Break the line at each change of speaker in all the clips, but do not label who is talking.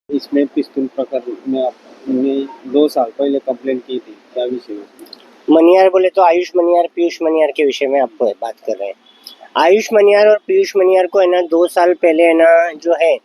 इसमें पिस्तौल प्रकरण में आपने 2 साल पहले कंप्लेंट की थी, क्या विषय है उसमें?
मनियार बोले तो आयुष मनियार, पीयूष मनियार के विषय में आपको बात कर रहे हैं। आयुष मनियार और पीयूष मनियार को है ना 2 साल पहले है ना जो है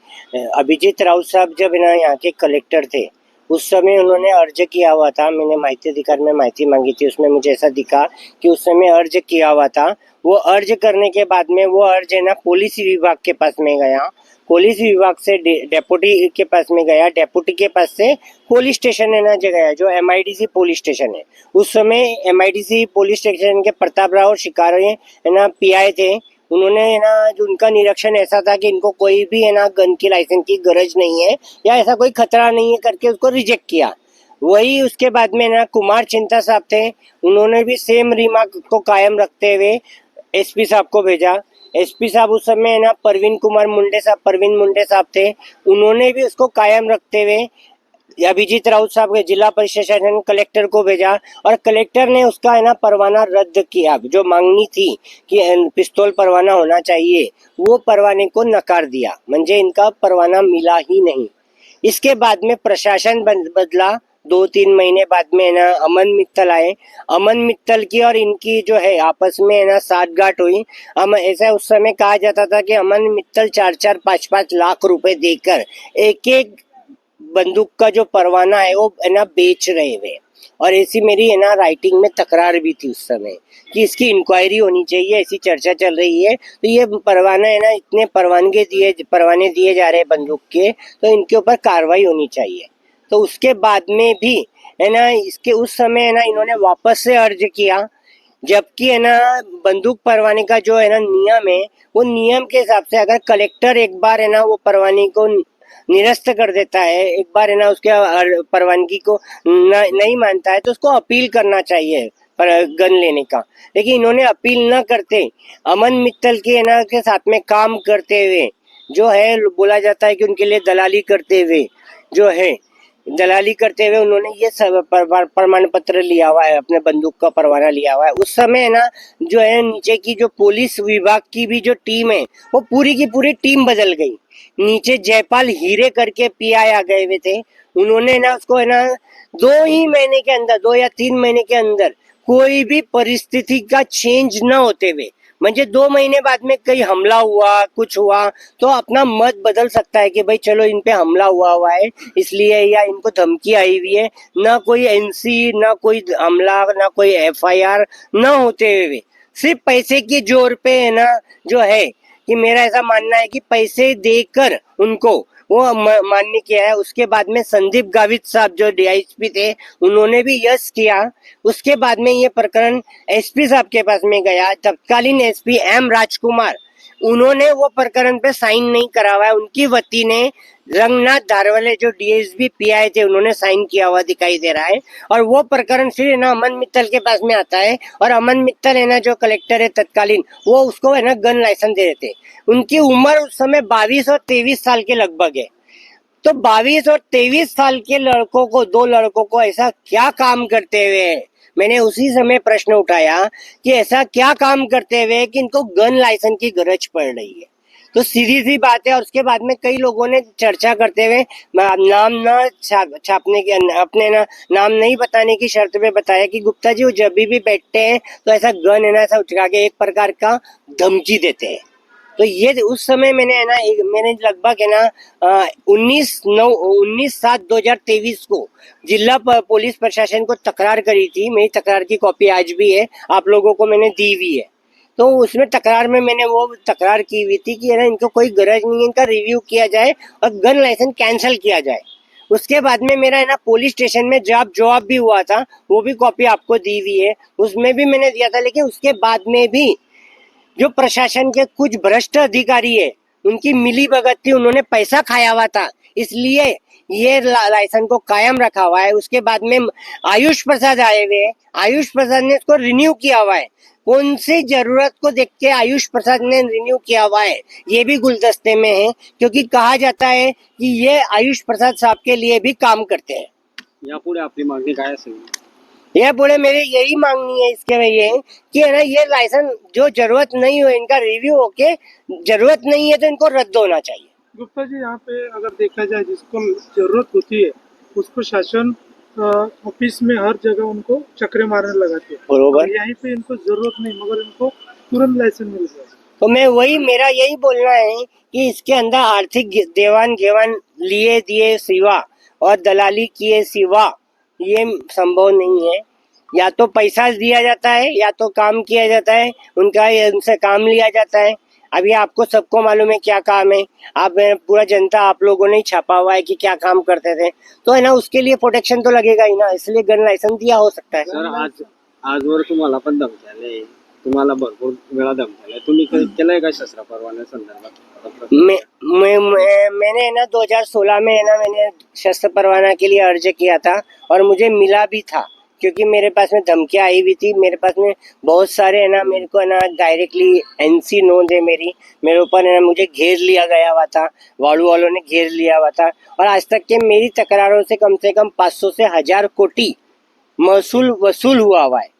अभिजीत राउत साहब जब है ना यहाँ के कलेक्टर थे, उस समय उन्होंने अर्ज किया हुआ था। मैंने माहिती अधिकार में माहिती मांगी थी, उसमें मुझे ऐसा दिखा कि उस समय अर्ज किया हुआ था। वो अर्ज करने के बाद में वो अर्ज है ना पुलिस विभाग के पास में गया, पुलिस विभाग से डेपुटी के पास में गया, डेपुटी के पास से पुलिस स्टेशन है ना जगह जो MIDC पुलिस स्टेशन है। उस समय MIDC पुलिस स्टेशन के प्रताप राव शिकारी है ना PI थे। उन्होंने है ना जो उनका निरीक्षण ऐसा था कि इनको कोई भी है ना गन की लाइसेंस की गरज नहीं है या ऐसा कोई खतरा नहीं है करके उसको रिजेक्ट किया। वही उसके बाद में ना कुमार चिंता साहब थे, उन्होंने भी सेम रिमार्क को कायम रखते हुए SP साहब को भेजा। SP साहब उस समय ना परवीन मुंडे साहब थे, उन्होंने भी उसको कायम रखते हुए अभिजीत राउत साहब के जिला परिषद शासन कलेक्टर को भेजा और कलेक्टर ने उसका है ना परवाना रद्द किया। जो मांगनी थी कि पिस्तौल परवाना होना चाहिए, वो परवाने को नकार दिया, म्हणजे इनका परवाना मिला ही नहीं। इसके बाद में प्रशासन बदला। 2-3 महीने बाद में है ना अमन मित्तल आए। अमन मित्तल की और इनकी जो है आपस में है ना साठगांठ हुई। ऐसा उस समय कहा जाता था कि अमन मित्तल 4-4, 5-5 लाख रुपए देकर एक बंदूक का जो परवाना है वो है ना बेच रहे वे। और ऐसी मेरी है ना राइटिंग में तकरार भी थी उस समय कि इसकी इंक्वायरी होनी चाहिए, ऐसी चर्चा चल रही है। तो ये परवाना है ना इतने परवाने दिए जा रहे हैं बंदूक के, तो इनके ऊपर कार्रवाई होनी चाहिए। तो उसके बाद में भी है ना इसके उस समय है ना इन्होंने वापस से अर्ज किया, जबकि है ना बंदूक परवाने का जो है ना नियम है, वो नियम के हिसाब से अगर कलेक्टर एक बार है ना वो परवाने को निरस्त कर देता है, एक बार है ना उसके परवानगी को नहीं मानता है, तो उसको अपील करना चाहिए पर गन लेने का। लेकिन इन्होंने अपील न करते अमन मित्तल के है ना के साथ में काम करते हुए जो है बोला जाता है कि उनके लिए दलाली करते हुए जो है दलाली करते हुए उन्होंने ये प्रमाण पत्र लिया हुआ है, अपने बंदूक का परवाना लिया हुआ है। उस समय है ना जो है नीचे की जो पुलिस विभाग की भी जो टीम है वो पूरी की पूरी टीम बदल गई। नीचे जयपाल हीरे करके PI आ गए हुए थे, उन्होंने ना उसको है ना 2 या 3 महीने के अंदर कोई भी परिस्थिति का चेंज न होते हुए, म्हणजे 2 महीने बाद में कहीं हमला हुआ कुछ हुआ तो अपना मत बदल सकता है कि भाई चलो इन पे हमला हुआ है इसलिए, या इनको धमकी आई हुई है। ना कोई NC, ना कोई हमला, ना कोई FIR न होते हुए सिर्फ पैसे के जोर पे है ना जो है कि मेरा ऐसा मानना है कि पैसे देकर उनको वो मान्य किया है। उसके बाद में संदीप गावित साहब जो DISP थे, उन्होंने भी यस किया। उसके बाद में ये प्रकरण SP साहब के पास में गया, तत्कालीन SP M राजकुमार, उन्होंने वो प्रकरण पे साइन नहीं करा हुआ है। उनकी वती ने रंगनाथ धारवाले जो DSP PI थे, उन्होंने साइन किया हुआ दिखाई दे रहा है। और वो प्रकरण फिर ना अमन मित्तल के पास में आता है और अमन मित्तल है ना जो कलेक्टर है तत्कालीन, वो उसको है ना गन लाइसेंस दे देते। उनकी उम्र उस समय 22 और 23 साल के लगभग है। तो 22 और 23 साल के लड़कों को, 2 लड़कों को ऐसा क्या काम करते हुए, मैंने उसी समय प्रश्न उठाया कि ऐसा क्या काम करते हुए कि इनको गन लाइसेंस की गरज पड़ रही है। तो सीधी सी बात है। और उसके बाद में कई लोगों ने चर्चा करते हुए नाम न छापने के, अपने नाम नहीं बताने की शर्त पे बताया कि गुप्ता जी वो जब भी बैठते हैं तो ऐसा गन है ना ऐसा उठा के एक प्रकार का धमकी देते हैं। तो ये उस समय मैंने लगभग है ना 19/7/2023 को जिला पुलिस प्रशासन को तकरार करी थी। मेरी तकरार की कॉपी आज भी है, आप लोगों को मैंने दी हुई है। तो उसमें तकरार में मैंने वो तकरार की हुई थी कि है ना इनको कोई गरज नहीं है, इनका रिव्यू किया जाए और गन लाइसेंस कैंसिल किया जाए। उसके बाद में मेरा है ना पुलिस स्टेशन में जवाब भी हुआ था, वो भी कॉपी आपको दी हुई है, उसमें भी मैंने दिया था। लेकिन उसके बाद में भी जो प्रशासन के कुछ भ्रष्ट अधिकारी है, उनकी मिली भगत थी, उन्होंने पैसा खाया हुआ था, इसलिए ये लाइसेंस को कायम रखा हुआ है। उसके बाद में आयुष प्रसाद आए हुए, आयुष प्रसाद ने इसको रिन्यू किया हुआ है। कौन सी जरूरत को देख के आयुष प्रसाद ने रिन्यू किया हुआ है, ये भी गुलदस्ते में है, क्योंकि कहा जाता है कि ये आयुष प्रसाद साहब के लिए भी काम करते हैं।
यापुढे आपली मागणी काय असेल?
ये बोले मेरी यही मांगनी है इसके में ये कि है ना ये लाइसेंस जो जरूरत नहीं हो, इनका रिव्यू होके जरूरत नहीं है तो इनको रद्द होना चाहिए।
गुप्ता जी, यहाँ पे अगर देखा जाए जिसको जरूरत होती है उसको शासन ऑफिस में हर जगह उनको चक्रे मारने लगाते हैं,
बरोबर।
और यहीं पे इनको जरूरत नहीं मगर इनको तुरंत लाइसेंस मिल गया।
तो मैं वही, मेरा यही बोलना है कि इसके अंदर आर्थिक देवान घेवान लिए दिए सिवा और दलाली किए सिवा ये संभव नहीं है। या तो पैसा दिया जाता है या तो काम किया जाता है, उनसे काम लिया जाता है। अभी आपको सबको मालूम है क्या काम है, आप पूरा जनता आप लोगों ने ही छापा हुआ है कि क्या काम करते थे, तो है ना, उसके लिए प्रोटेक्शन तो लगेगा ही ना, इसलिए गन लायसन्स दिया हो सकता है।
सर आजवर तुम्हाला पण धमक्याले, तुम्हाला भरपूर वेळा धमक्याले, तुम्ही केलंय का शस्त्र परवान्या संदर्भात?
मैंने ना 2016 में है ना, मैंने शस्त्र परवाना के लिए अर्ज किया था और मुझे मिला भी था, क्योंकि मेरे पास में धमकियां आई भी थी। मेरे पास में बहुत सारे है ना, मेरे को है ना डायरेक्टली एनसी नोंद है मेरे ऊपर है ना, मुझे घेर लिया गया हुआ था, वालू वालों ने घेर लिया हुआ था। और आज तक के मेरी तकरारों से कम 500 से 1000 कोटी महसूल वसूल हुआ है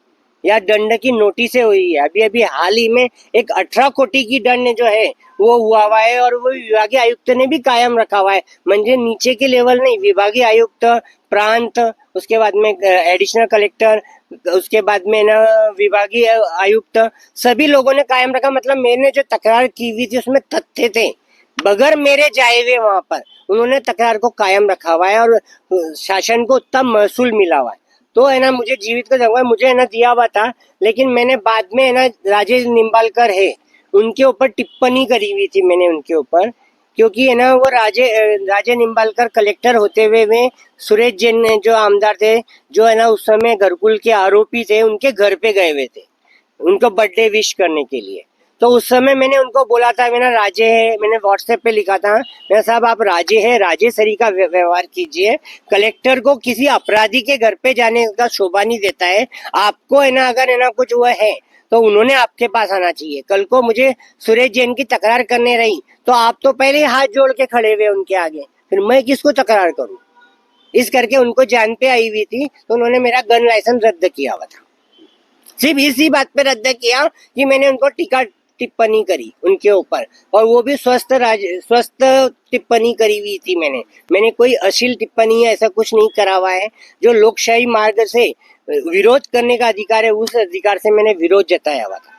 या दंड की नोटिसें हुई है। अभी अभी हाल ही में एक 18 कोटी की दंड जो है वो हुआ है, और वो विभागीय आयुक्त ने भी कायम रखा हुआ है। म्हणजे नीचे के लेवल नहीं, विभागीय आयुक्त, प्रांत, उसके बाद में एडिशनल कलेक्टर, उसके बाद में ना विभागीय आयुक्त, सभी लोगों ने कायम रखा। मतलब मैंने जो तकरार की हुई थी उसमें तथ्य थे, बगैर मेरे जाए हुए वहां पर उन्होंने तकरार को कायम रखा हुआ है और शासन को उतना महसूल मिला हुआ है। तो है ना, मुझे जीवित का जगह मुझे है ना दिया हुआ था, लेकिन मैंने बाद में है ना, राजेश निम्बालकर है उनके ऊपर टिप्पणी करी हुई थी मैंने उनके ऊपर, क्योंकि है ना वो राजे निम्बालकर कलेक्टर होते हुए वे सुरेश जैन ने जो आमदार थे, जो है ना उस समय घरकुल के आरोपी थे, उनके घर पे गए हुए थे उनको बर्थडे विश करने के लिए। तो उस समय मैंने उनको बोला था, मेरा राजे है, मैंने व्हाट्सएप पे लिखा था, मेरा साहब आप राजे है, राजे सरी का व्यवहार कीजिए, कलेक्टर को किसी अपराधी के घर पे जाने का शोभा नहीं देता है। आपको है ना, अगर है ना कुछ हुआ है तो उन्होंने आपके पास आना चाहिए। कल को मुझे सुरेश जैन की तकरार करने रही तो आप तो पहले ही हाथ जोड़ के खड़े हुए उनके आगे, फिर मैं किसको तकरार करूं? इस करके उनको जान पे आई हुई थी, तो उन्होंने मेरा गन लाइसेंस रद्द किया हुआ था। सिर्फ इसी बात पे रद्द किया कि मैंने उनको टीका टिप्पणी करी उनके ऊपर, और वो भी स्वस्थ टिप्पणी करी हुई थी। मैंने कोई अश्लील टिप्पणी ऐसा कुछ नहीं करा हुआ है। जो लोकशाही मार्ग से विरोध करने का अधिकार है, उस अधिकार से मैंने विरोध जताया हुआ था।